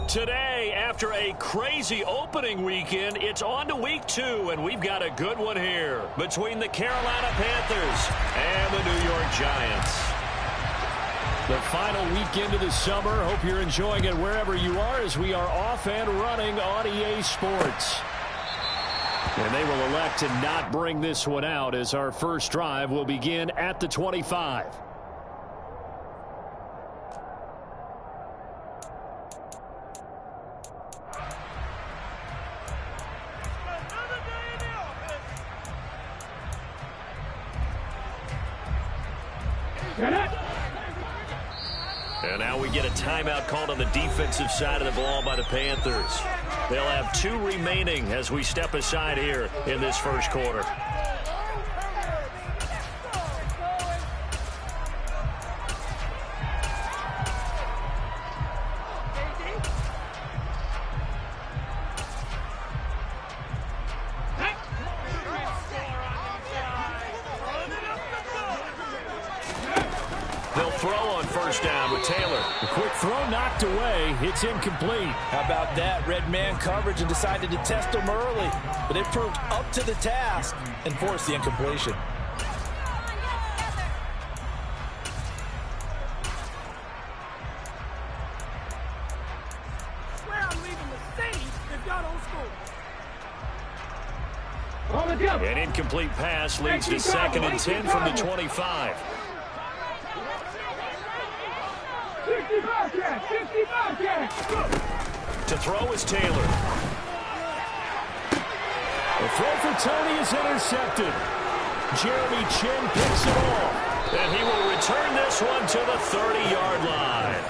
Today, after a crazy opening weekend, it's on to week 2, and we've got a good one here between the Carolina Panthers and the New York Giants. The final weekend of the summer. Hope you're enjoying it wherever you are as we are off and running on EA Sports. And they will elect to not bring this one out as our first drive will begin at the 25. And now we get a timeout called on the defensive side of the ball by the Panthers. They'll have 2 remaining as we step aside here in this first quarter. They'll throw on first down with Taylor. The quick throw knocked away. It's incomplete. How about that? Red man coverage and decided to test them early. But it proved up to the task and forced the incompletion. An incomplete pass leads to 2nd and 10 from the 25. To throw is Taylor. The throw for Tony is intercepted. Jeremy Chin picks it off. And he will return this one to the 30-yard line.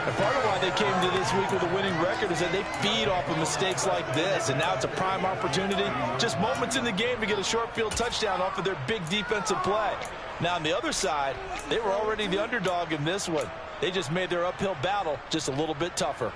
And part of why they came to this week with a winning record is that they feed off of mistakes like this. And now it's a prime opportunity, just moments in the game to get a short field touchdown off of their big defensive play. Now on the other side, they were already the underdog in this one. They just made their uphill battle just a little bit tougher.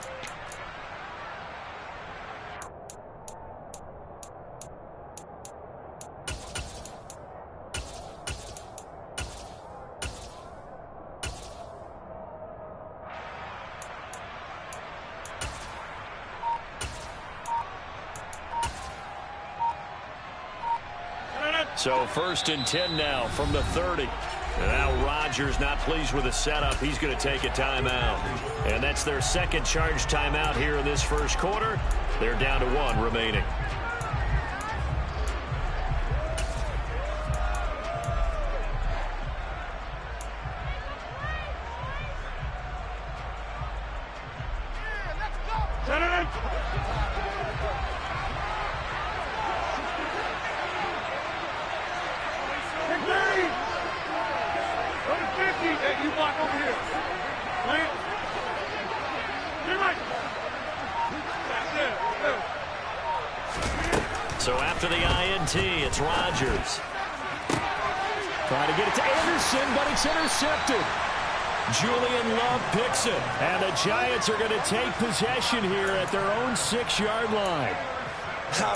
So 1st and 10 now from the 30. And now Rodgers not pleased with the setup. He's going to take a timeout. And that's their 2nd charge timeout here in this first quarter. They're down to 1 remaining. So after the INT, it's Rodgers. Trying to get it to Anderson, but it's intercepted. Julian Love picks it. And the Giants are going to take possession here at their own 6-yard line.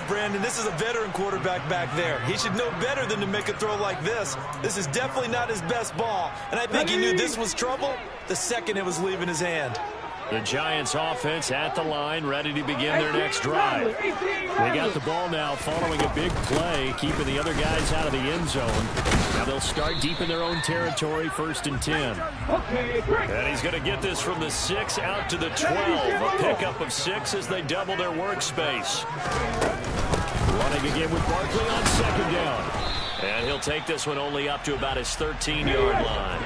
Brandon, this is a veteran quarterback back there. He should know better than to make a throw like this. This is definitely not his best ball. And I think he knew this was trouble the second it was leaving his hand. The Giants offense at the line, ready to begin their next drive. They got the ball now following a big play, keeping the other guys out of the end zone. Now they'll start deep in their own territory, 1st and 10. And he's going to get this from the 6 out to the 12. A pickup of 6 as they double their workspace. Running again with Barkley on 2nd down. And he'll take this one only up to about his 13-yard line.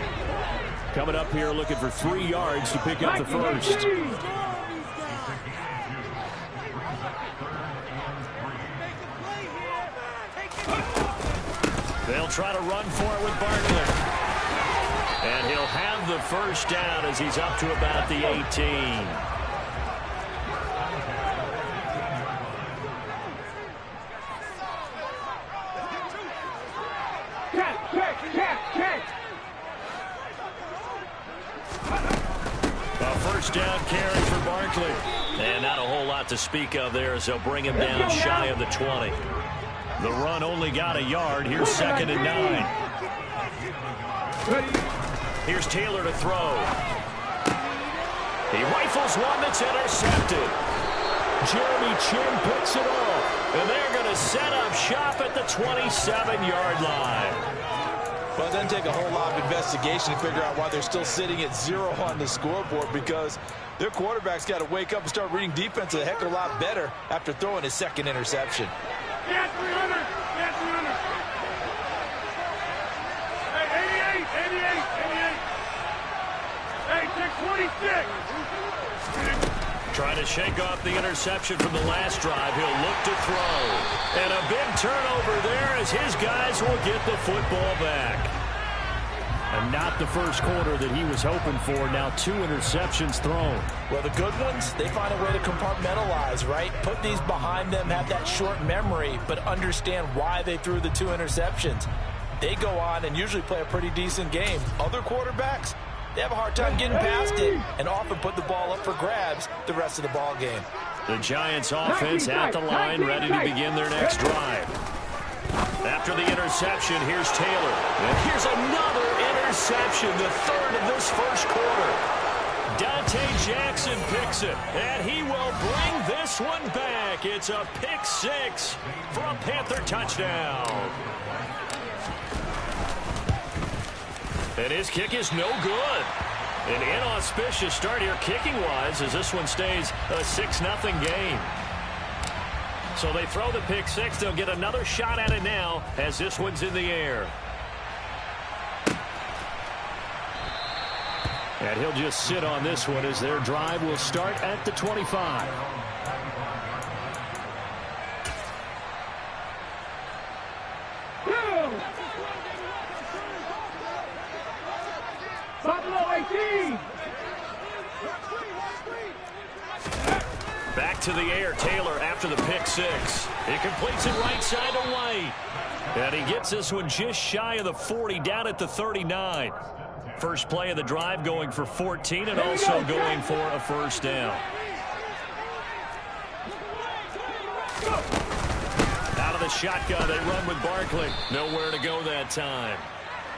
Coming up here looking for 3 yards to pick up the first. They'll try to run for it with Barkley. And he'll have the first down as he's up to about the 18. A first down carry for Barkley. And not a whole lot to speak of there as they'll bring him down shy of the 20. The run only got a yard. Here's 2nd and 9. Here's Taylor to throw. He rifles one that's intercepted. Jeremy Chin picks it off, and they're going to set up shop at the 27-yard line. Well, it doesn't take a whole lot of investigation to figure out why they're still sitting at 0 on the scoreboard, because their quarterback's got to wake up and start reading defense a heck of a lot better after throwing his second interception. Yeah, 300. Yeah, 300. Hey, 88. Hey, 626. Trying to shake off the interception from the last drive. He'll look to throw. And a big turnover there as his guys will get the football back. And not the first quarter that he was hoping for. Now 2 interceptions thrown. Well, the good ones, they find a way to compartmentalize, right? Put these behind them, have that short memory, but understand why they threw the 2 interceptions. They go on and usually play a pretty decent game. Other quarterbacks, they have a hard time getting past it and often put the ball up for grabs the rest of the ball game. The Giants offense at the line, ready to begin their next drive. After the interception, here's Taylor. And here's another interception, the third of this first quarter. Dante Jackson picks it, and he will bring this one back. It's a pick 6 for a Panther touchdown. And his kick is no good. An inauspicious start here kicking-wise as this one stays a 6-0 game. So they throw the pick 6. They'll get another shot at it now as this one's in the air. And he'll just sit on this one as their drive will start at the 25. Back to the air, Taylor after the pick 6. He completes it right side to White. And he gets this one just shy of the 40, down at the 39. First play of the drive going for 14 and also going for a first down. Out of the shotgun, they run with Barkley. Nowhere to go that time.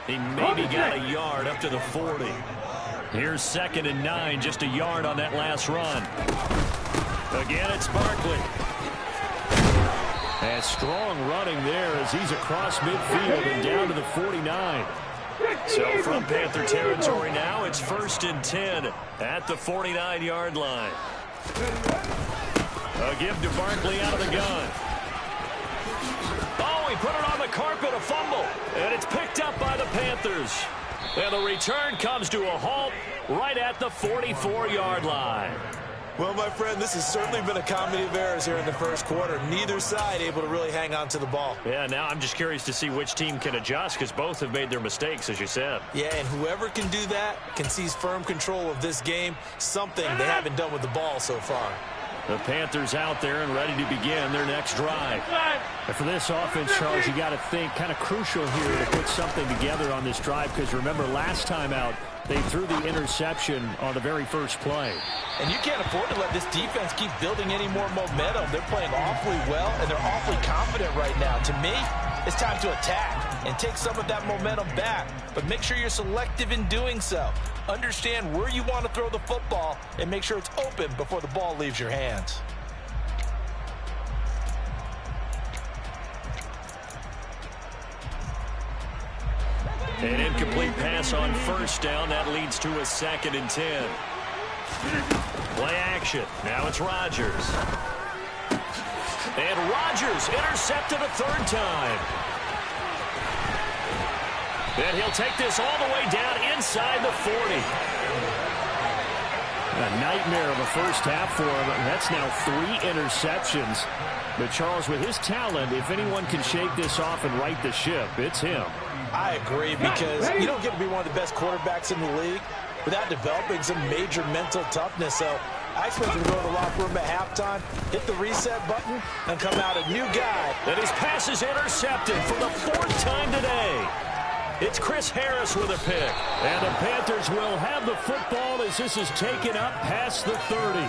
He maybe got a yard up to the 40. Here's 2nd and 9, just a yard on that last run. Again, it's Barkley. And strong running there as he's across midfield and down to the 49. So from Panther territory now, it's 1st and 10 at the 49-yard line. A give to Barkley out of the gun. Oh, he put it on the carpet, a fumble. And it's picked up by the Panthers. And the return comes to a halt right at the 44-yard line. Well, my friend, this has certainly been a comedy of errors here in the first quarter. Neither side able to really hang on to the ball. Yeah, now I'm just curious to see which team can adjust because both have made their mistakes, as you said. Yeah, and whoever can do that can seize firm control of this game, something they haven't done with the ball so far. The Panthers out there and ready to begin their next drive. And for this offense, Charles, you got to think kind of crucial here to put something together on this drive because remember last time out, they threw the interception on the very first play. And you can't afford to let this defense keep building any more momentum. They're playing awfully well, and they're awfully confident right now. To me, it's time to attack and take some of that momentum back. But make sure you're selective in doing so. Understand where you want to throw the football and make sure it's open before the ball leaves your hands. An incomplete pass on first down. That leads to a 2nd and 10. Play action. Now it's Rodgers. And Rodgers intercepted a 3rd time. And he'll take this all the way down inside the 40. A nightmare of a first half for him. That's now 3 interceptions. But Charles, with his talent, if anyone can shake this off and right the ship, it's him. I agree, because you don't get to be one of the best quarterbacks in the league without developing some major mental toughness. So I expect him to go to the locker room at halftime, hit the reset button, and come out a new guy. And his pass is intercepted for the 4th time today. It's Chris Harris with a pick. And the Panthers will have the football as this is taken up past the 30.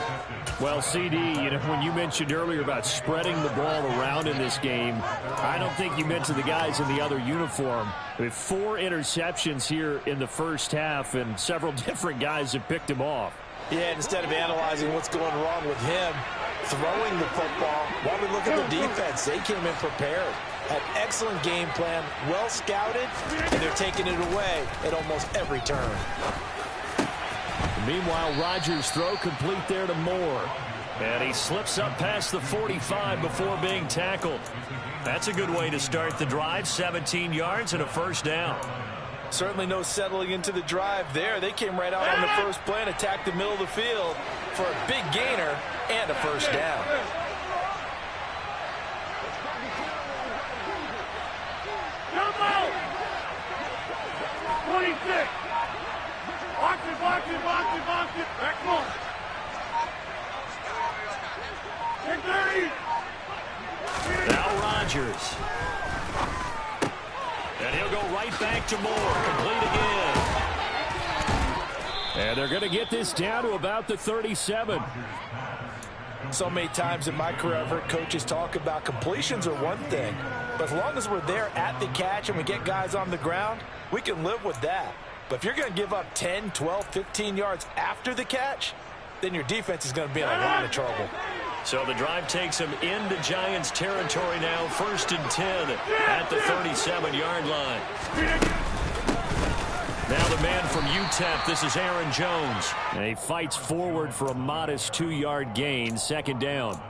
Well, CD, you know, when you mentioned earlier about spreading the ball around in this game, I don't think you mentioned the guys in the other uniform. With 4 interceptions here in the first half, and several different guys have picked him off. Yeah, instead of analyzing what's going wrong with him throwing the football, while we look at the defense, they came in prepared. Had excellent game plan, well scouted, and they're taking it away at almost every turn. Meanwhile, Rodgers' throw complete there to Moore. And he slips up past the 45 before being tackled. That's a good way to start the drive. 17 yards and a first down. Certainly no settling into the drive there. They came right out on the first play and attacked the middle of the field for a big gainer and a first down. Jump out! 26! Box it, box it, box it, box it! Back one! 30! Now Rodgers. And he'll go right back to Moore. Complete again. And they're going to get this down to about the 37. So many times in my career, I've heard coaches talk about completions are one thing. But as long as we're there at the catch and we get guys on the ground, we can live with that. But if you're going to give up 10, 12, 15 yards after the catch, then your defense is going to be in a lot of trouble. So the drive takes him into Giants territory now. 1st and 10 at the 37-yard line. Now the man from UTEP, this is Aaron Jones. And he fights forward for a modest 2-yard gain. 2nd down.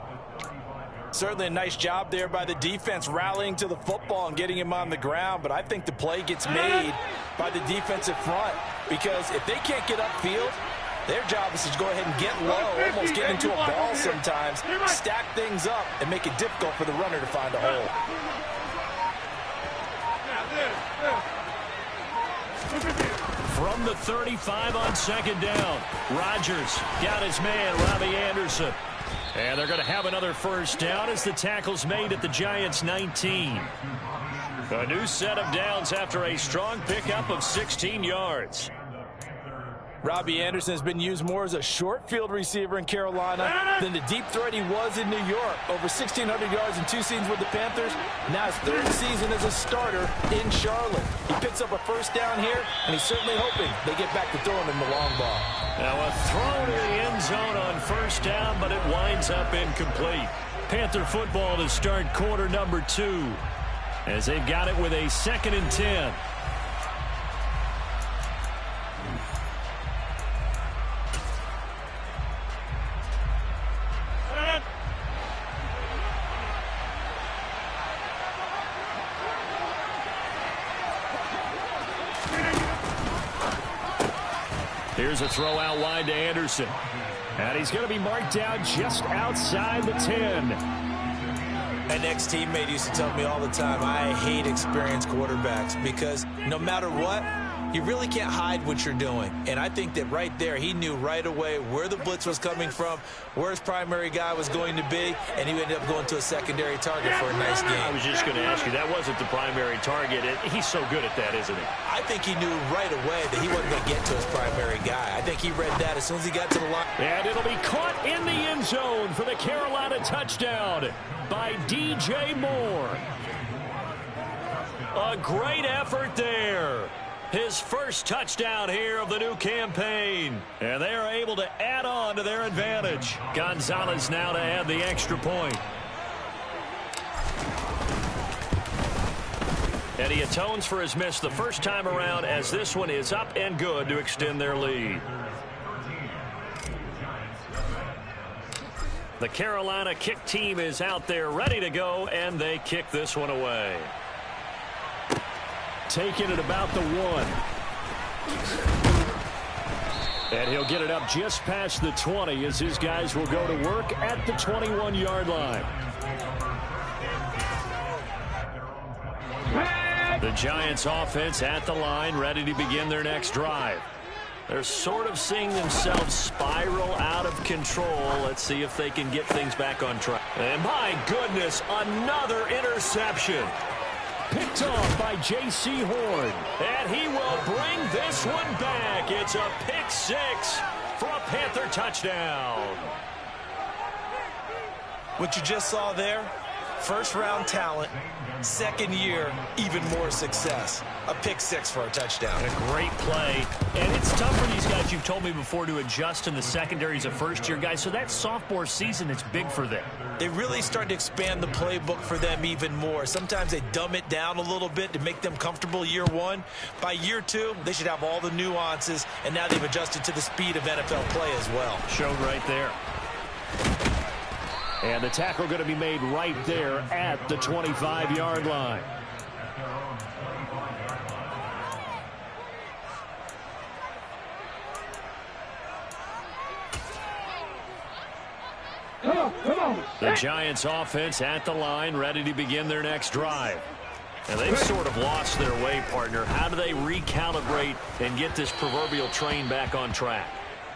Certainly a nice job there by the defense rallying to the football and getting him on the ground. But I think the play gets made by the defensive front. Because if they can't get upfield, their job is to go ahead and get low, almost get into a ball sometimes, stack things up, and make it difficult for the runner to find a hole. From the 35 on 2nd down, Rodgers got his man, Robbie Anderson. And they're going to have another first down as the tackle's made at the Giants' 19. A new set of downs after a strong pickup of 16 yards. Robbie Anderson has been used more as a short field receiver in Carolina than the deep threat he was in New York. Over 1,600 yards in 2 seasons with the Panthers. Now his 3rd season as a starter in Charlotte. He picks up a first down here, and he's certainly hoping they get back to throwing him the long ball. Now a throw to the end zone on first down, but it winds up incomplete. Panther football to start quarter number 2 as they've got it with a 2nd and 10. Here's a throw out wide to Anderson. And he's going to be marked down just outside the 10. An ex-teammate used to tell me all the time, I hate experienced quarterbacks because no matter what, you really can't hide what you're doing. And I think that right there, he knew right away where the blitz was coming from, where his primary guy was going to be, and he ended up going to a secondary target for a nice game. I was just going to ask you, that wasn't the primary target. He's so good at that, isn't he? I think he knew right away that he wasn't going to get to his primary guy. I think he read that as soon as he got to the line. And it'll be caught in the end zone for the Carolina touchdown by DJ Moore. A great effort there. His first touchdown here of the new campaign. And they are able to add on to their advantage. Gonzalez now to add the extra point. And he atones for his miss the first time around as this one is up and good to extend their lead. The Carolina kick team is out there ready to go, and they kick this one away. Taking it about the 1. And he'll get it up just past the 20 as his guys will go to work at the 21-yard line. The Giants offense at the line, ready to begin their next drive. They're sort of seeing themselves spiral out of control. Let's see if they can get things back on track. And my goodness, another interception. Picked off by J.C. Horn. And he will bring this one back. It's a pick 6 for a Panther touchdown. What you just saw there, First-round talent, second year, even more success. A pick six for a touchdown. A great play. And it's tough for these guys, you've told me before, to adjust in the secondary as a first-year guy. So that sophomore season is big for them. They really start to expand the playbook for them even more. Sometimes they dumb it down a little bit to make them comfortable year one. By year two, they should have all the nuances, and now they've adjusted to the speed of NFL play as well. Showed right there. And the tackle going to be made right there at the 25-yard line. Come on. The Giants offense at the line, ready to begin their next drive. And they've sort of lost their way, partner. How do they recalibrate and get this proverbial train back on track?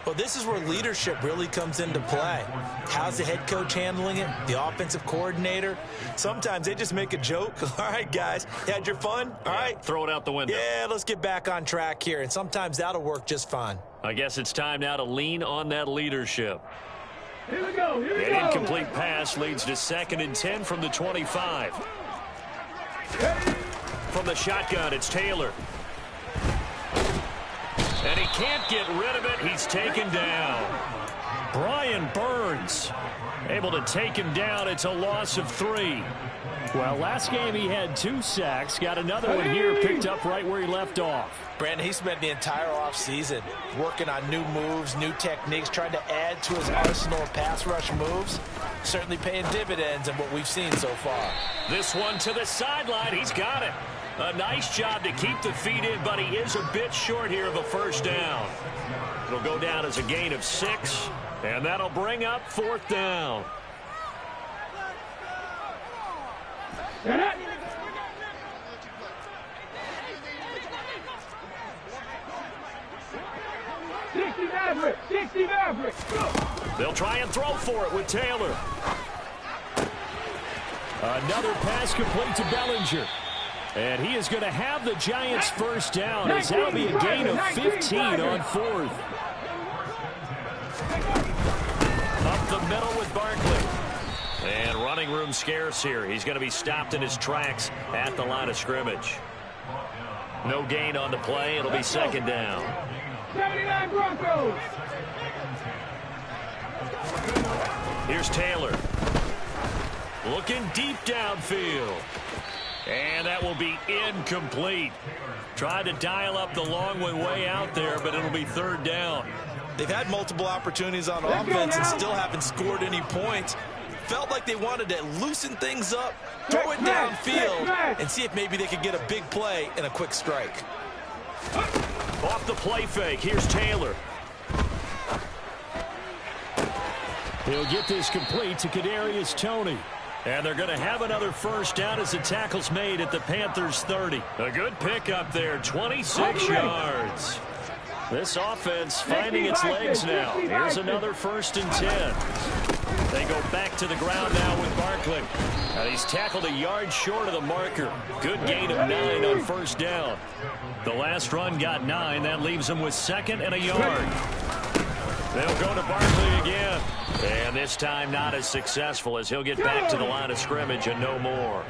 Well, this is where leadership really comes into play. How's the head coach handling it? The offensive coordinator? Sometimes they just make a joke. All right, guys, you had your fun? All right. Throw it out the window. Yeah, let's get back on track here. And sometimes that'll work just fine. I guess it's time now to lean on that leadership. Here we go. An incomplete pass leads to 2nd and 10 from the 25. From the shotgun, it's Taylor. And he can't get rid of it. He's taken down. Brian Burns able to take him down. It's a loss of 3. Well, last game he had 2 sacks. Got another one here, picked up right where he left off. Brandon, he spent the entire offseason working on new moves, new techniques, trying to add to his arsenal of pass rush moves. Certainly paying dividends in what we've seen so far. This one to the sideline. He's got it. A nice job to keep the feet in, but he is a bit short here of a first down. It'll go down as a gain of 6, and that'll bring up 4th down. They'll try and throw for it with Taylor. Another pass complete to Bellinger. And he is going to have the Giants first down, as that'll be a gain of 15 on 4th. Up the middle with Barkley. And running room scarce here. He's going to be stopped in his tracks at the line of scrimmage. No gain on the play. It'll be 2nd down. 79 Broncos. Here's Taylor. Looking deep downfield. And that will be incomplete. Tried to dial up the long way out there, but it'll be 3rd down. They've had multiple opportunities on offense and still haven't scored any points. Felt like they wanted to loosen things up, throw it downfield, and see if maybe they could get a big play and a quick strike. Off the play fake, here's Taylor. He'll get this complete to Kadarius Toney. And they're going to have another first down as the tackle's made at the Panthers' 30. A good pickup there, 26 yards. This offense finding its legs now. Here's another 1st and 10. They go back to the ground now with Barkley. And he's tackled a yard short of the marker. Good gain of 9 on first down. The last run got 9. That leaves them with 2nd and a yard. They'll go to Barkley again. And this time not as successful, as he'll get back to the line of scrimmage and no more.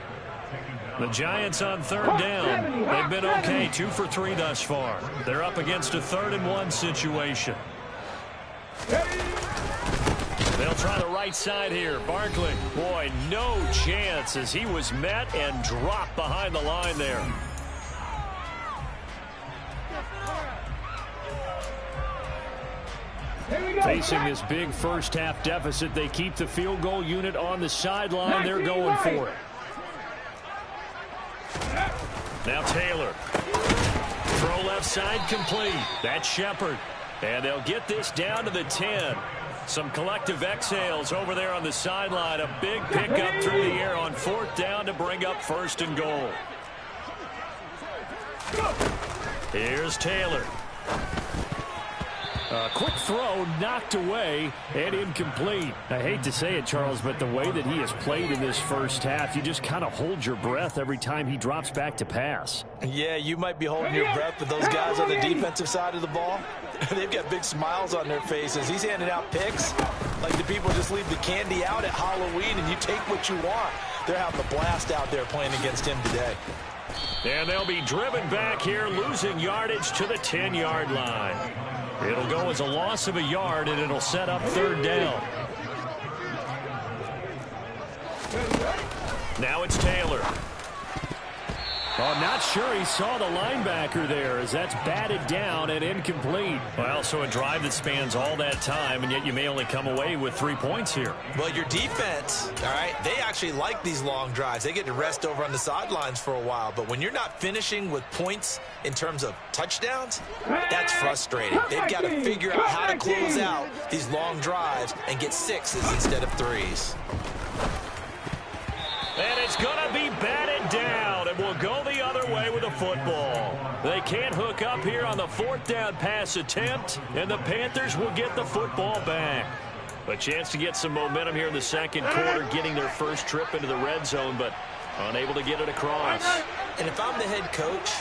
The Giants on 3rd down. They've been okay, 2 for 3 thus far. They're up against a 3rd and 1 situation. They'll try the right side here. Barkley, boy, no chance as he was met and dropped behind the line there. Facing this big first-half deficit, they keep the field goal unit on the sideline. They're going for it. Now Taylor. Throw left side complete. That's Shepard. And they'll get this down to the 10. Some collective exhales over there on the sideline. A big pickup through the air on 4th down to bring up 1st and goal. Here's Taylor. A quick throw knocked away and incomplete. I hate to say it, Charles, but the way that he has played in this first half, you just kind of hold your breath every time he drops back to pass. Yeah, you might be holding your breath, but those guys on the defensive side of the ball, they've got big smiles on their faces. He's handing out picks like the people just leave the candy out at Halloween and you take what you want. They're having a blast out there playing against him today. And they'll be driven back here, losing yardage to the 10-yard line. It'll go as a loss of a yard, and it'll set up third down. Now it's Taylor. Oh, I'm not sure he saw the linebacker there, as that's batted down and incomplete. Well, so a drive that spans all that time, and yet you may only come away with 3 points here. Well, your defense, all right, they actually like these long drives. They get to rest over on the sidelines for a while. But when you're not finishing with points in terms of touchdowns, that's frustrating. They've got to figure out how to close out these long drives and get 6s instead of 3s. And it's going to be batted down, and we'll go the other way with the football. They can't hook up here on the 4th down pass attempt, and the Panthers will get the football back. A chance to get some momentum here in the second quarter, getting their first trip into the red zone, but unable to get it across. And if I'm the head coach,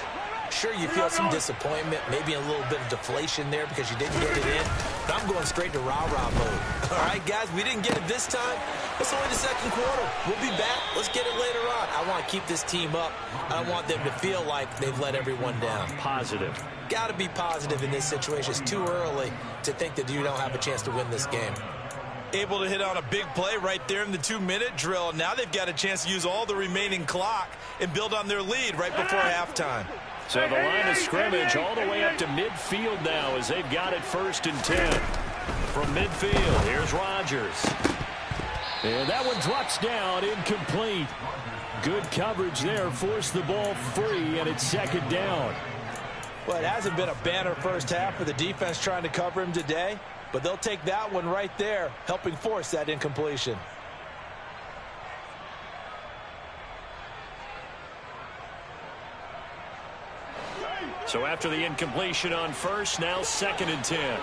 sure, you feel some disappointment, maybe a little bit of deflation there because you didn't get it in. But I'm going straight to rah-rah mode. All right, guys, we didn't get it this time. It's only the second quarter. We'll be back. Let's get it later on. I want to keep this team up. I want them to feel like they've let everyone down. Positive. Got to be positive in this situation. It's too early to think that you don't have a chance to win this game. Able to hit on a big play right there in the 2-minute drill. Now they've got a chance to use all the remaining clock and build on their lead right before halftime. So the line of scrimmage all the way up to midfield now as they've got it 1st and 10. From midfield, here's Rodgers. And that one drops down, incomplete. Good coverage there, forced the ball free, and it's 2nd down. Well, it hasn't been a banner first half for the defense trying to cover him today, but they'll take that one right there, helping force that incompletion. So after the incompletion on 1st, now 2nd and 10.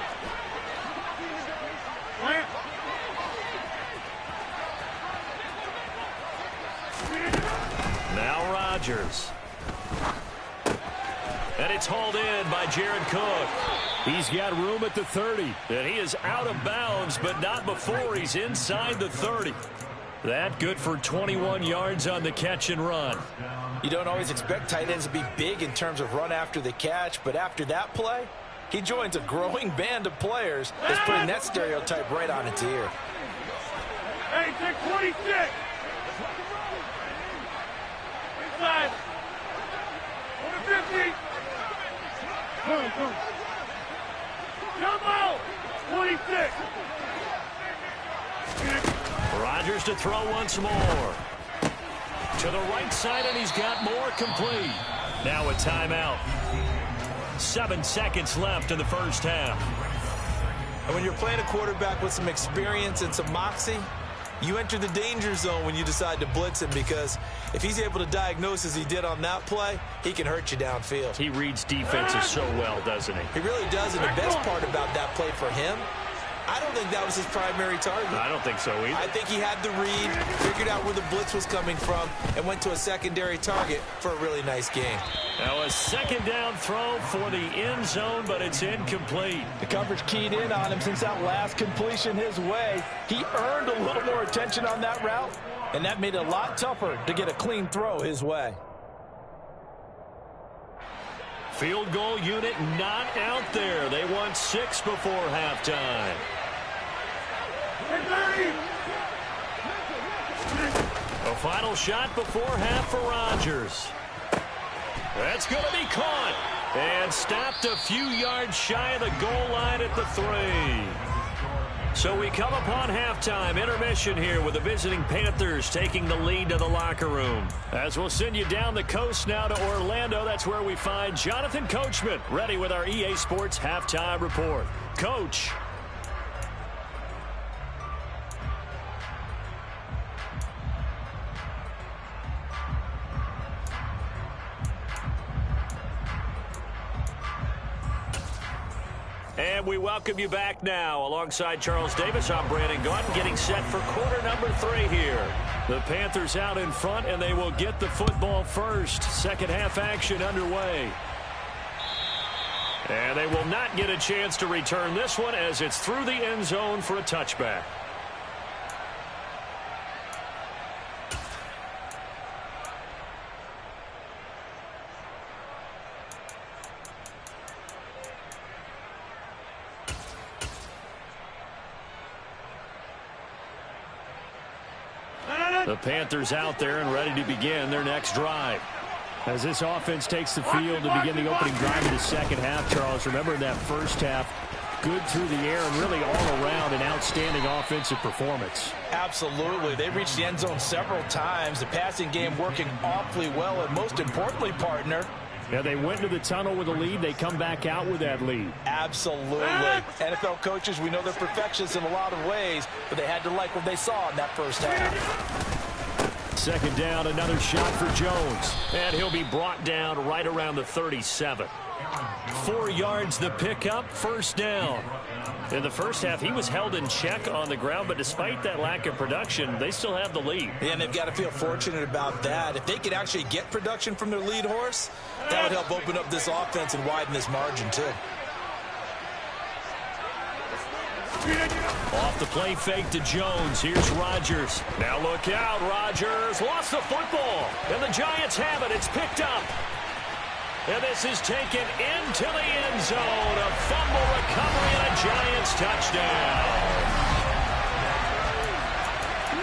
Now Rodgers. And it's hauled in by Jared Cook. He's got room at the 30. And he is out of bounds, but not before he's inside the 30. That good for 21 yards on the catch and run. You don't always expect tight ends to be big in terms of run after the catch, but after that play, he joins a growing band of players that's putting that stereotype right on its ear. Hey, take 26. Inside. On the 50. Jump out. 26. Rodgers to throw once more. To the right side, and he's got more complete. Now a timeout. 7 seconds left in the first half. And when you're playing a quarterback with some experience and some moxie, you enter the danger zone when you decide to blitz him, because if he's able to diagnose as he did on that play, he can hurt you downfield. He reads defenses so well, doesn't he? He really does, and the best part about that play for him, I don't think that was his primary target. I don't think so either. I think he had the read, figured out where the blitz was coming from, and went to a secondary target for a really nice game. Now a 2nd down throw for the end zone, but it's incomplete. The coverage keyed in on him since that last completion his way. He earned a little more attention on that route, and that made it a lot tougher to get a clean throw his way. Field goal unit not out there. They want 6 before halftime. A final shot before half for Rodgers. That's going to be caught and stopped a few yards shy of the goal line at the 3. So we come upon halftime intermission here with the visiting Panthers taking the lead to the locker room. As we'll send you down the coast now to Orlando, that's where we find Jonathan Coachman ready with our EA Sports halftime report. Coach. And we welcome you back now. Alongside Charles Davis, I'm Brandon Gaudin, getting set for quarter number 3 here. The Panthers out in front, and they will get the football first. Second half action underway. And they will not get a chance to return this one as it's through the end zone for a touchback. The Panthers out there and ready to begin their next drive. As this offense takes the field to begin the opening drive of the second half, Charles, remember in that first half, good through the air and really all around an outstanding offensive performance. Absolutely. They reached the end zone several times. The passing game working awfully well, and most importantly, partner, yeah, they went to the tunnel with a lead. They come back out with that lead. Absolutely. NFL coaches, we know they're perfectionists in a lot of ways, but they had to like what they saw in that first half. Second down, another shot for Jones. And he'll be brought down right around the 37. 4 yards the pickup, first down. In the first half, he was held in check on the ground, but despite that lack of production, they still have the lead. Yeah, and they've got to feel fortunate about that. If they could actually get production from their lead horse, that would help open up this offense and widen this margin, too. Off the play fake to Jones. Here's Rodgers. Now look out, Rodgers. Lost the football. And the Giants have it. It's picked up. And this is taken into the end zone. A fumble recovery and a Giants touchdown.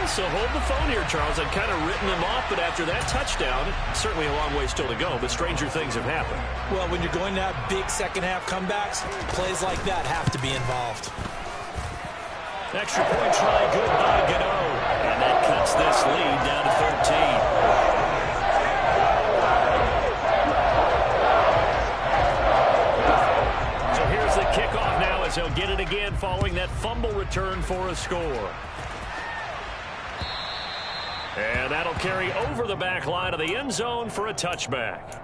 So hold the phone here, Charles. I'd kind of written them off, but after that touchdown, certainly a long way still to go, but stranger things have happened. Well, when you're going to have big second-half comebacks, plays like that have to be involved. Extra point try, good by Gano. And that cuts this lead down to 13. So here's the kickoff now as he'll get it again following that fumble return for a score. And that'll carry over the back line of the end zone for a touchback.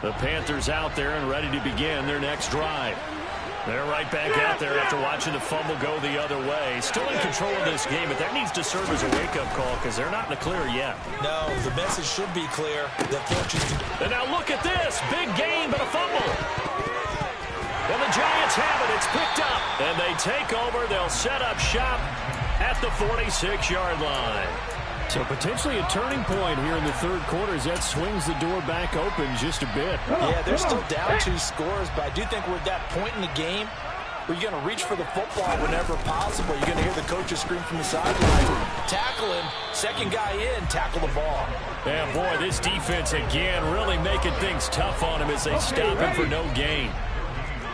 The Panthers out there and ready to begin their next drive. They're right back out there after watching the fumble go the other way. Still in control of this game, but that needs to serve as a wake-up call because they're not in the clear yet. No, the message should be clear. And now look at this. Big gain, but a fumble. And the Giants have it. It's picked up. And they take over. They'll set up shop at the 46-yard line. So potentially a turning point here in the third quarter as that swings the door back open just a bit. Yeah, they're still down 2 scores, but I do think we're at that point in the game where you're going to reach for the football whenever possible. You're going to hear the coaches scream from the sideline. Tackle him. Second guy in, tackle the ball. Yeah, boy, this defense again really making things tough on him as they stop him for no gain.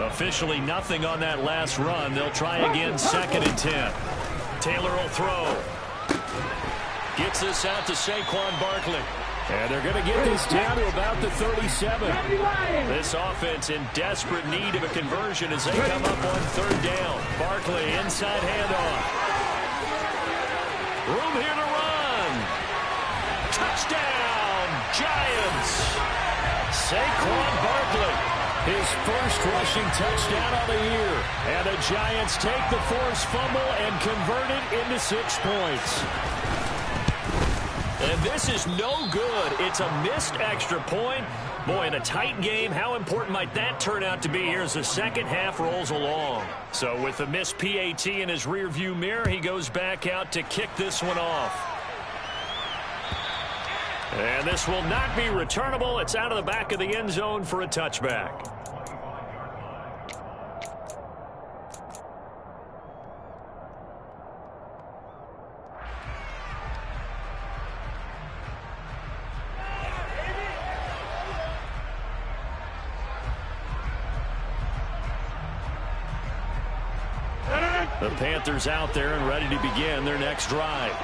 Officially nothing on that last run. They'll try again, 2nd and 10. Taylor will throw. Gets this out to Saquon Barkley. And they're going to get this down to about the 37. This offense in desperate need of a conversion as they come up on 3rd down. Barkley, inside handoff. Room here to run. Touchdown, Giants. Saquon Barkley, his first rushing touchdown of the year. And the Giants take the forced fumble and convert it into 6 points. And this is no good. It's a missed extra point. Boy, in a tight game, how important might that turn out to be here as the second half rolls along? So with the missed PAT in his rearview mirror, he goes back out to kick this one off. And this will not be returnable. It's out of the back of the end zone for a touchback. The Panthers out there and ready to begin their next drive.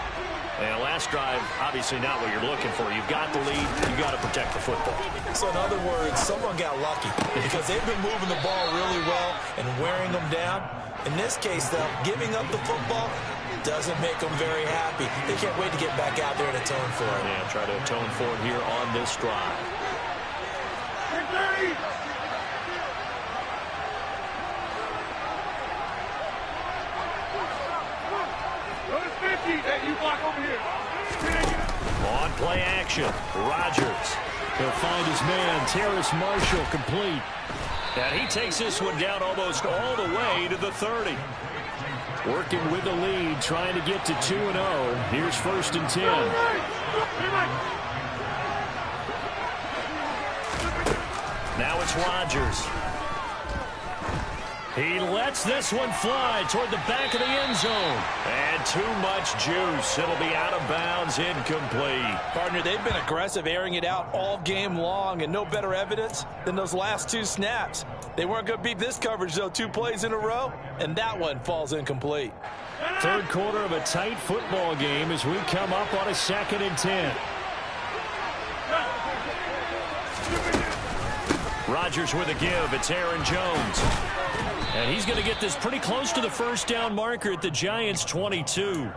And last drive, obviously not what you're looking for. You've got the lead. You've got to protect the football. So in other words, someone got lucky because they've been moving the ball really well and wearing them down. In this case, though, giving up the football doesn't make them very happy. They can't wait to get back out there and atone for it. Yeah, try to atone for it here on this drive. On play action, Rodgers. He'll find his man, Terrace Marshall, complete. And he takes this one down almost all the way to the 30. Working with the lead, trying to get to 2-0. Here's 1st and 10. Now it's Rodgers. He lets this one fly toward the back of the end zone. And too much juice. It'll be out of bounds, incomplete. Partner, they've been aggressive, airing it out all game long, and no better evidence than those last 2 snaps. They weren't going to beat this coverage, though, 2 plays in a row, and that one falls incomplete. Third quarter of a tight football game as we come up on a 2nd and 10. Rodgers with a give. It's Aaron Jones. And he's going to get this pretty close to the first down marker at the Giants' 22.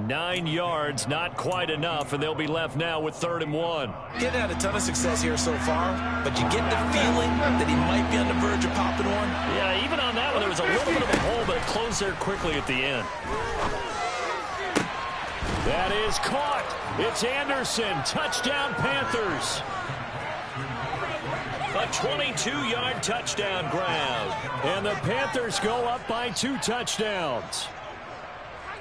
9 yards, not quite enough, and they'll be left now with 3rd and 1. Getting had a ton of success here so far, but you get the feeling that he might be on the verge of popping one. Yeah, even on that one, there was a little bit of a hole, but it closed there quickly at the end. That is caught. It's Anderson. Touchdown, Panthers. A 22-yard touchdown grab. And the Panthers go up by 2 touchdowns.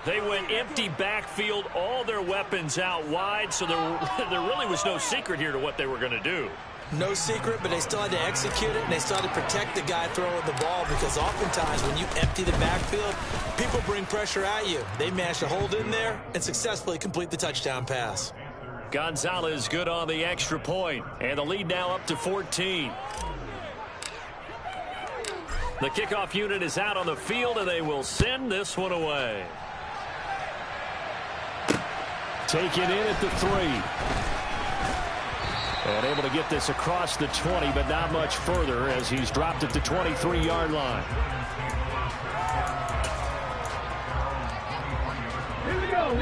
They went empty backfield, all their weapons out wide, so there really was no secret here to what they were going to do. No secret, but they still had to execute it, and they still had to protect the guy throwing the ball, because oftentimes when you empty the backfield, people bring pressure at you. They managed to hold in there and successfully complete the touchdown pass. Gonzalez good on the extra point, and the lead now up to 14. The kickoff unit is out on the field, and they will send this one away. Taken in at the 3. And able to get this across the 20, but not much further as he's dropped at the 23-yard line.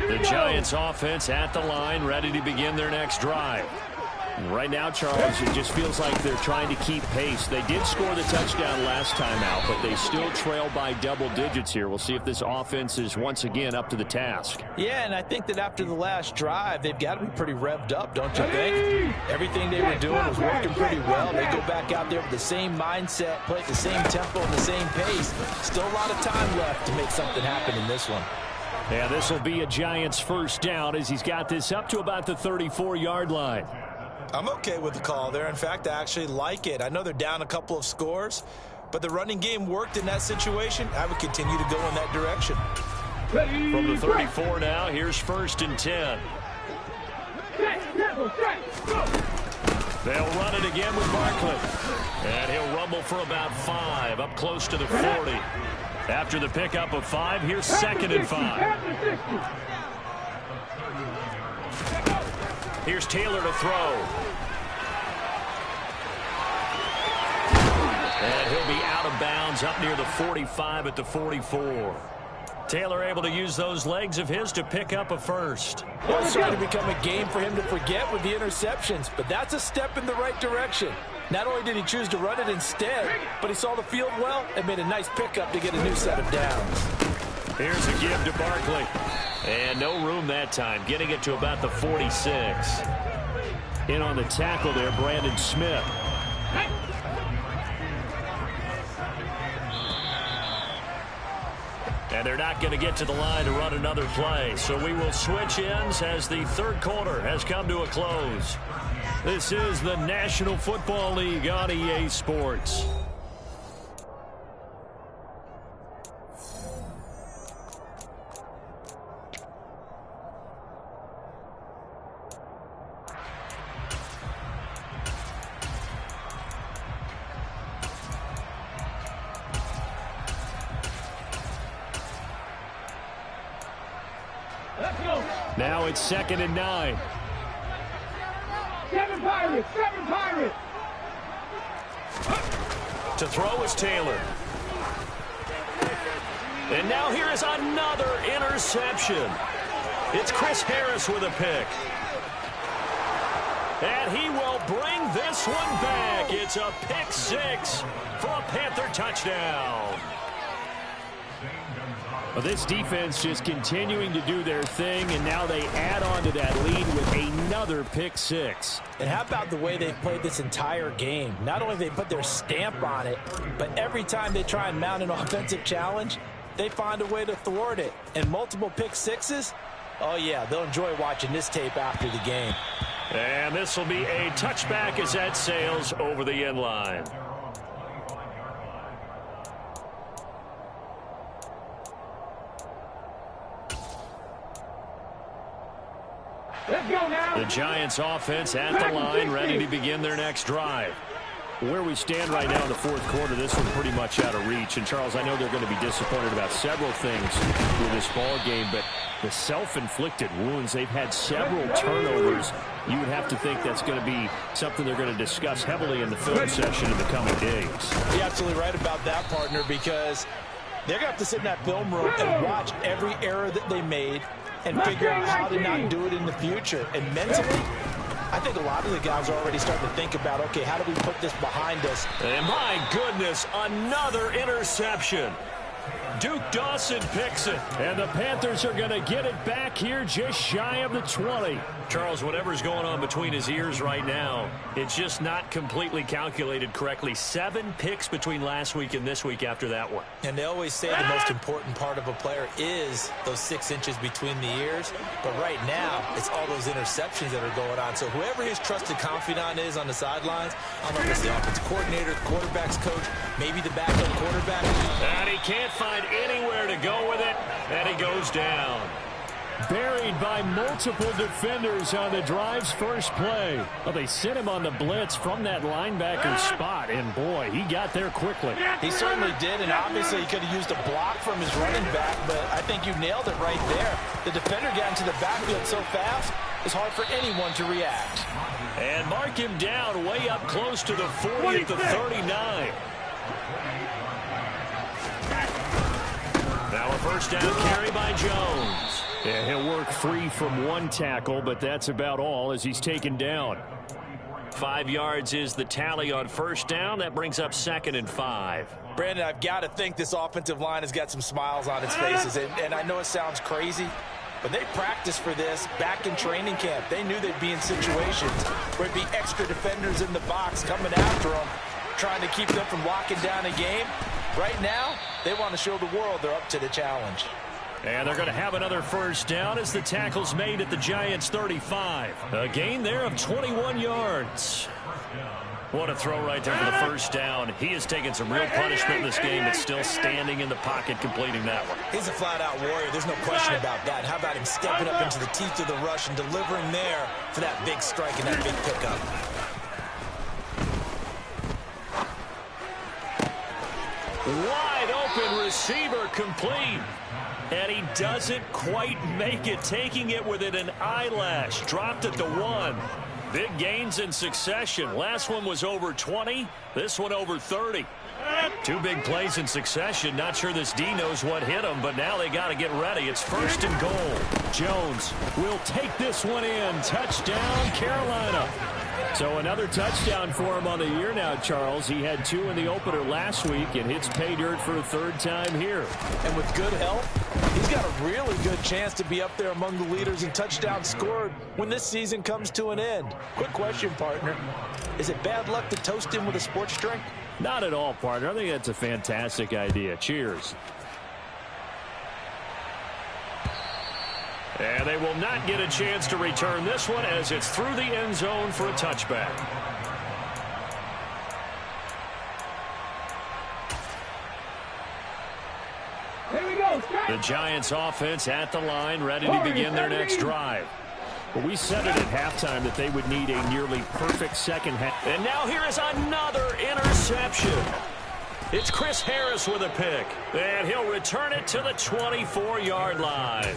The Giants offense at the line, ready to begin their next drive. Right now, Charles, it just feels like they're trying to keep pace. They did score the touchdown last time out, but they still trail by double digits here. We'll see if this offense is once again up to the task. Yeah, and I think that after the last drive, they've got to be pretty revved up, don't you think? Everything they were doing was working pretty well. They go back out there with the same mindset, play at the same tempo and the same pace. Still a lot of time left to make something happen in this one. Yeah, this will be a Giants first down as he's got this up to about the 34-yard line. I'm okay with the call there. In fact, I actually like it. I know they're down a couple of scores, but the running game worked in that situation. I would continue to go in that direction. From the 34 now, here's 1st and 10. They'll run it again with Barkley. And he'll rumble for about 5, up close to the 40. After the pickup of 5, here's 2nd and 5. Here's Taylor to throw. And he'll be out of bounds up near the 45 at the 44. Taylor able to use those legs of his to pick up a first. Well, it's starting to become a game for him to forget with the interceptions, but that's a step in the right direction. Not only did he choose to run it instead, but he saw the field well and made a nice pickup to get a new set of downs. Here's a give to Barkley. And no room that time, getting it to about the 46. In on the tackle there, Brandon Smith. And they're not going to get to the line to run another play. So we will switch ends as the third quarter has come to a close. This is the National Football League on EA Sports. Now it's 2nd and 9. 7 Pirates! 7 Pirates! To throw is Taylor. And now here is another interception. It's Chris Harris with a pick. And he will bring this one back. It's a pick 6 for a Panther touchdown. Well, this defense just continuing to do their thing, and now they add on to that lead with another pick 6. And how about the way they've played this entire game? Not only they put their stamp on it, but every time they try and mount an offensive challenge, they find a way to thwart it. And multiple pick 6s, oh yeah, they'll enjoy watching this tape after the game. And this will be a touchback as that sails over the end line. The Giants offense at the line, ready to begin their next drive. Where we stand right now in the fourth quarter, this one pretty much out of reach. And, Charles, I know they're going to be disappointed about several things with this ball game, but the self-inflicted wounds, they've had several turnovers. You would have to think that's going to be something they're going to discuss heavily in the film session in the coming days. You're absolutely right about that, partner, because they're going to have to sit in that film room and watch every error that they made and figure out how to not do it in the future. And mentally, I think a lot of the guys are already starting to think about, okay, how do we put this behind us? And my goodness, another interception. Duke Dawson picks it. And the Panthers are going to get it back here just shy of the 20. Charles, whatever's going on between his ears right now, it's just not completely calculated correctly. 7 picks between last week and this week after that one. And they always say the most important part of a player is those 6 inches between the ears. But right now, it's all those interceptions that are going on. So whoever his trusted confidant is on the sidelines, I don't know if it's the offensive coordinator, the quarterback's coach, maybe the backup quarterback. And he can't find anywhere to go with it, and he goes down. Buried by multiple defenders on the drive's first play. Well, they sent him on the blitz from that linebacker spot, and boy, he got there quickly. He certainly did, and obviously he could have used a block from his running back, but I think you nailed it right there. The defender got into the backfield so fast, it's hard for anyone to react. And mark him down way up close to the 40 at the 39. Now a first down carry by Jones. Yeah, he'll work free from one tackle, but that's about all as he's taken down. 5 yards is the tally on first down. That brings up 2nd and 5. Brandon, I've got to think this offensive line has got some smiles on its faces. And I know it sounds crazy, but they practiced for this back in training camp. They knew they'd be in situations where it'd be extra defenders in the box coming after them, trying to keep them from locking down a game. Right now, they want to show the world they're up to the challenge. And they're going to have another first down as the tackle's made at the Giants' 35. A gain there of 21 yards. What a throw right there for the first down. He has taken some real punishment in this game, but still standing in the pocket completing that one. He's a flat-out warrior. There's no question about that. How about him stepping up into the teeth of the rush and delivering there for that big strike and that big pickup. Wide open receiver complete. And he doesn't quite make it, taking it within an eyelash. Dropped it to 1. Big gains in succession. Last one was over 20. This one over 30. 2 big plays in succession. Not sure this D knows what hit him, but now they got to get ready. It's 1st and goal. Jones will take this one in. Touchdown, Carolina. So another touchdown for him on the year now, Charles. He had 2 in the opener last week and hits pay dirt for a 3rd time here. And with good help, he's got a really good chance to be up there among the leaders in touchdowns scored when this season comes to an end. Quick question, partner. Is it bad luck to toast him with a sports drink? Not at all, partner. I think that's a fantastic idea. Cheers. And they will not get a chance to return this one as it's through the end zone for a touchback. Here we go. The Giants offense at the line, ready to begin their next drive. Well, we said it at halftime that they would need a nearly perfect second half. And now here is another interception. It's Chris Harris with a pick. And he'll return it to the 24-yard line.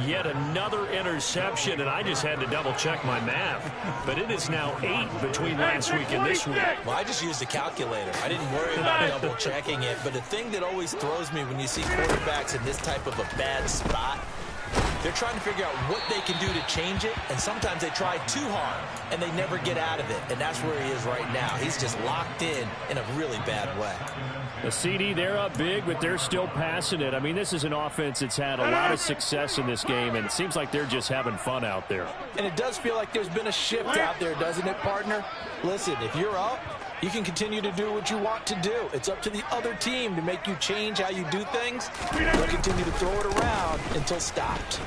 Yet another interception, and I just had to double-check my math. But it is now 8 between last week and this week. Well, I just used a calculator. I didn't worry about double-checking it. But the thing that always throws me when you see quarterbacks in this type of a bad spot, they're trying to figure out what they can do to change it, and sometimes they try too hard, and they never get out of it. And that's where he is right now. He's just locked in a really bad way. The CD, they're up big, but they're still passing it. I mean, this is an offense that's had a lot of success in this game, and it seems like they're just having fun out there. And it does feel like there's been a shift out there, doesn't it, partner? Listen, if you're up, you can continue to do what you want to do. It's up to the other team to make you change how you do things. They'll continue to throw it around until stopped.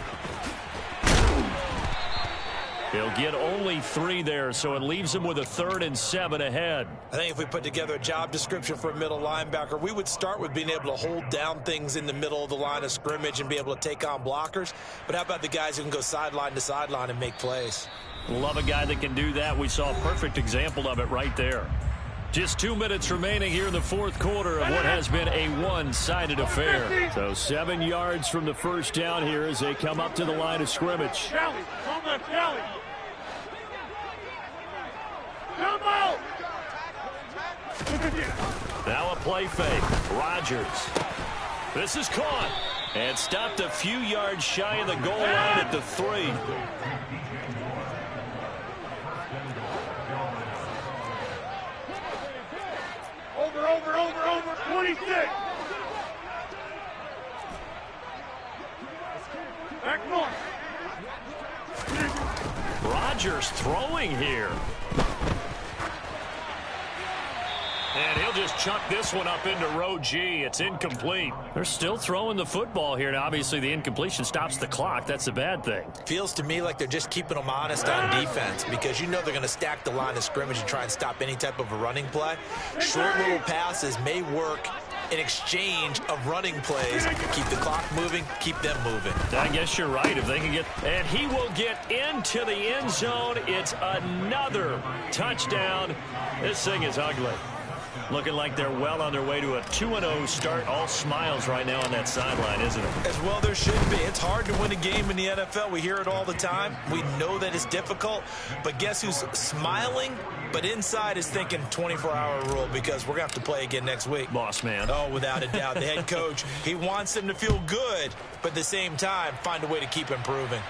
He'll get only 3 there, so it leaves him with a 3rd and 7 ahead. I think if we put together a job description for a middle linebacker, we would start with being able to hold down things in the middle of the line of scrimmage and be able to take on blockers. But how about the guys who can go sideline to sideline and make plays? Love a guy that can do that. We saw a perfect example of it right there. Just 2 minutes remaining here in the 4th quarter of what has been a one-sided affair. So 7 yards from the first down here as they come up to the line of scrimmage. Kelly, on that Kelly. Come out. Now a play fake. Rodgers. This is caught. And stopped a few yards shy of the goal line at the 3. Over, 26. Back north. Rodgers throwing here. And he'll just chuck this one up into row G. It's incomplete. They're still throwing the football here. Now, obviously, the incompletion stops the clock. That's a bad thing. Feels to me like they're just keeping them honest on defense because you know they're going to stack the line of scrimmage and try and stop any type of a running play. Short little passes may work in exchange of running plays. Keep the clock moving, keep them moving. I guess you're right. If they can get, and he will get into the end zone. It's another touchdown. This thing is ugly. Looking like they're well on their way to a 2-0 start. All smiles right now on that sideline, isn't it? As well there should be. It's hard to win a game in the NFL. We hear it all the time. We know that it's difficult. But guess who's smiling? But inside is thinking 24-hour rule because we're going to have to play again next week. Boss man. Oh, without a doubt. The head coach, he wants them to feel good, but at the same time, find a way to keep improving.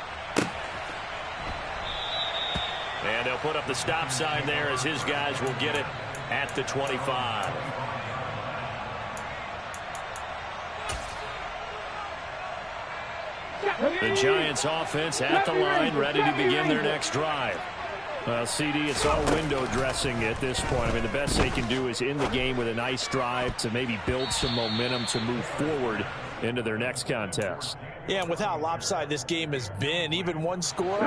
And they'll put up the stop sign there as his guys will get it at the 25. The Giants offense at the line, ready to begin their next drive. Well, CD, it's all window dressing at this point. I mean, the best they can do is in the game with a nice drive to maybe build some momentum to move forward into their next contest. Yeah, and with how lopsided this game has been, even one score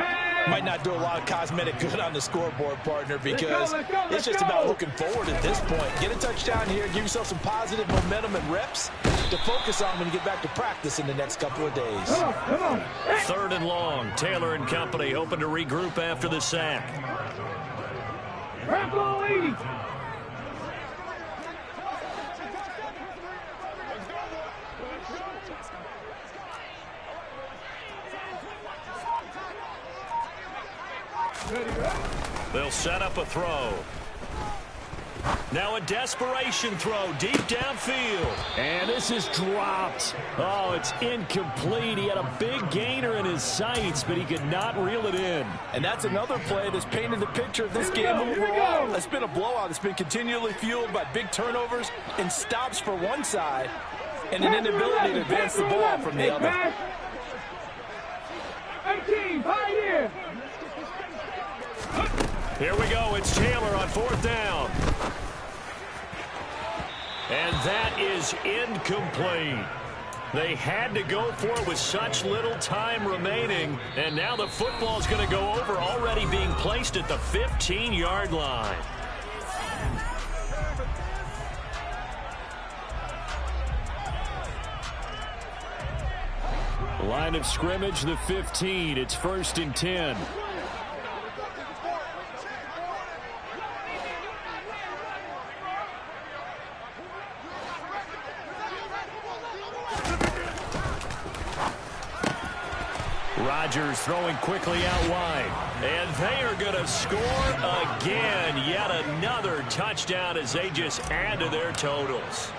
might not do a lot of cosmetic good on the scoreboard, partner, because it's just about looking forward at this point. Get a touchdown here, give yourself some positive momentum and reps to focus on when you get back to practice in the next couple of days. Come on. 3rd and long. Taylor and company hoping to regroup after the sack. Rambo 80. They'll set up a throw. Now a desperation throw deep downfield. And this is dropped. Oh, it's incomplete. He had a big gainer in his sights, but he could not reel it in. And that's another play that's painted the picture of this game overall. It's been a blowout. It's been continually fueled by big turnovers and stops for one side and an inability to advance the ball from the other. 18, pioneer. Here we go. It's Taylor on 4th down. And that is incomplete. They had to go for it with such little time remaining. And now the football's going to go over, already being placed at the 15-yard line. Line of scrimmage, the 15. It's 1st and 10. Rodgers throwing quickly out wide. And they are going to score again. Yet another touchdown as they just add to their totals.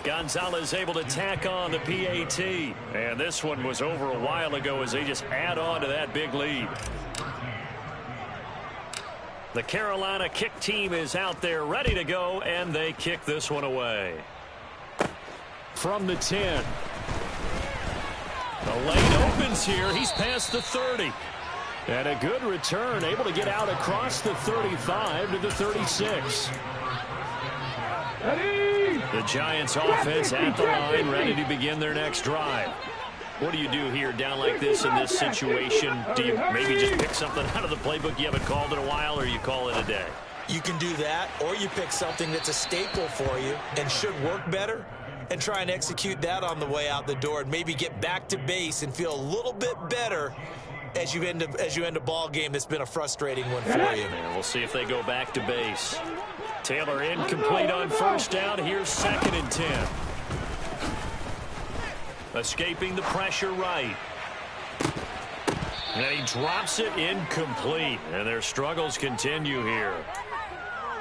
Gonzalez able to tack on the PAT. And this one was over a while ago as they just add on to that big lead. The Carolina kick team is out there ready to go, and they kick this one away. From the 10. The lane opens here. He's past the 30. And a good return, able to get out across the 35 to the 36. Ready. The Giants offense at the line, ready to begin their next drive. What do you do here down like this in this situation? Do you maybe just pick something out of the playbook you haven't called in a while, or you call it a day? You can do that, or you pick something that's a staple for you and should work better and try and execute that on the way out the door and maybe get back to base and feel a little bit better as you end a ball game that's been a frustrating one for you. And we'll see if they go back to base. Taylor incomplete on first down. Here's 2nd and 10. Escaping the pressure right. And he drops it incomplete. And their struggles continue here.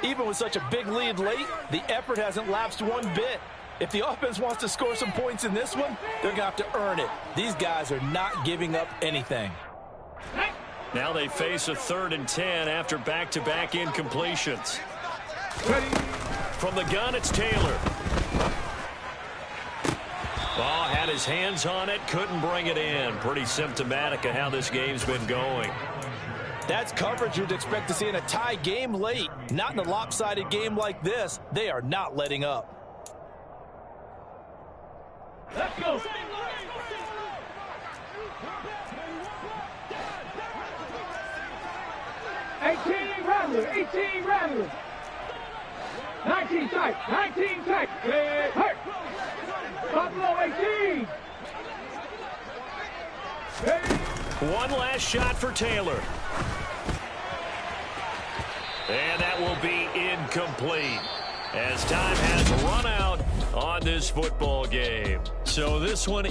Even with such a big lead late, the effort hasn't lapsed one bit. If the offense wants to score some points in this one, they're going to have to earn it. These guys are not giving up anything. Now they face a 3rd and 10 after back-to-back incompletions. From the gun, it's Taylor. Ball had his hands on it, couldn't bring it in. Pretty symptomatic of how this game's been going. That's coverage you'd expect to see in a tie game late. Not in a lopsided game like this. They are not letting up. Let's go. Eighteen rattlers. 19 tight. Hurt. Buffalo 18. One last shot for Taylor. And that will be incomplete as time has run out on this football game. So this one